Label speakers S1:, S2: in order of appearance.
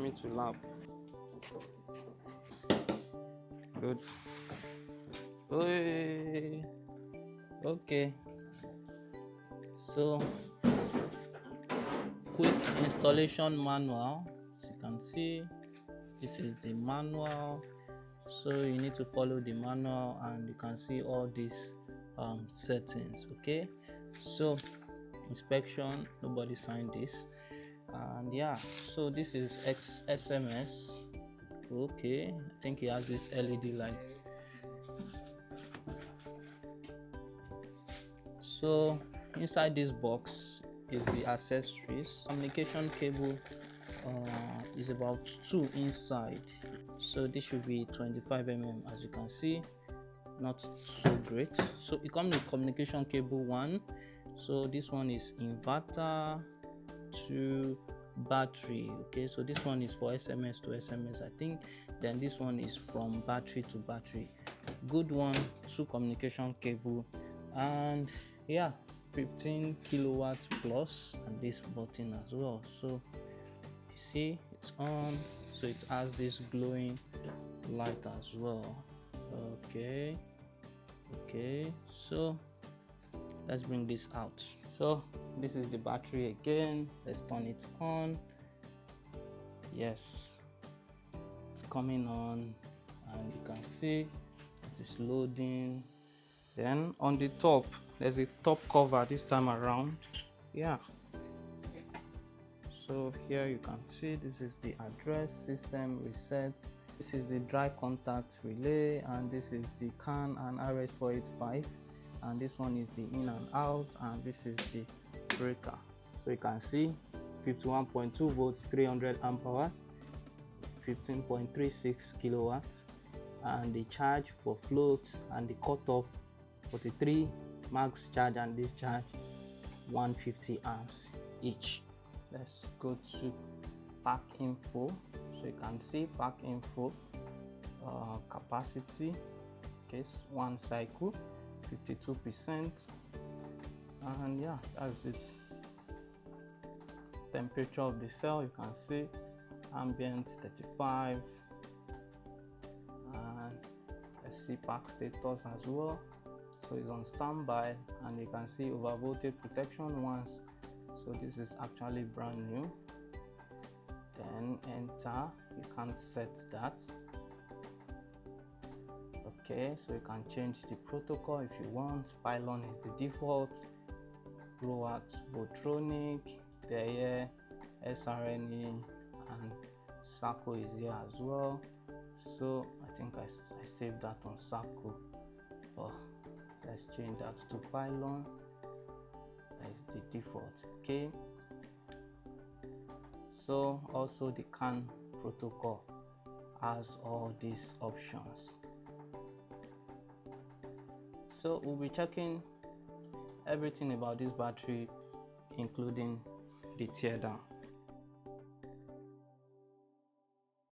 S1: coming to lab. Good. Oy. Okay. So quick installation manual. As you can see, this is the manual. So you need to follow the manual, and you can see all these settings. Okay, so inspection, nobody signed this, and yeah, so this is SMS. Okay, I think it has this LED lights. So inside this box is the accessories. Communication cable is about 2 inside, so this should be 25 mm. As you can see, not so great. So it comes with communication cable 1. So this one is inverter to battery. Okay, so this one is for SMS to SMS, I think. Then this one is from battery to battery. Good one. 2 communication cable, and yeah, 15 kilowatts plus, and this button as well. So you see it's on, so it has this glowing light as well. Okay, so let's bring this out. So this is the battery again. Let's turn it on. Yes, it's coming on, and you can see it is loading. Then on the top, there's a top cover this time around. Yeah, so here you can see this is the address system reset. This is the dry contact relay, and this is the CAN and RS485, and this one is the in and out, and this is the breaker. So you can see 51.2 volts, 300 amp hours, 15.36 kilowatts, and the charge for float and the cutoff 43, max charge and discharge 150 amps each. Let's go to pack info. So you can see pack info, capacity, case 1 cycle, 52%, and yeah, that's it. Temperature of the cell, you can see ambient 35, and let's see pack status as well. So it's on standby, and you can see overvoltage protection once. So this is actually brand new. Then enter, you can set that. Okay, so you can change the protocol if you want. Pylon is the default. ROAT, Votronic, there, SRNE, and SACO is here as well. So I think I saved that on SACO. Oh, let's change that to Pylon. That's the default. Okay, so also the CAN protocol has all these options. So we'll be checking everything about this battery, including the teardown.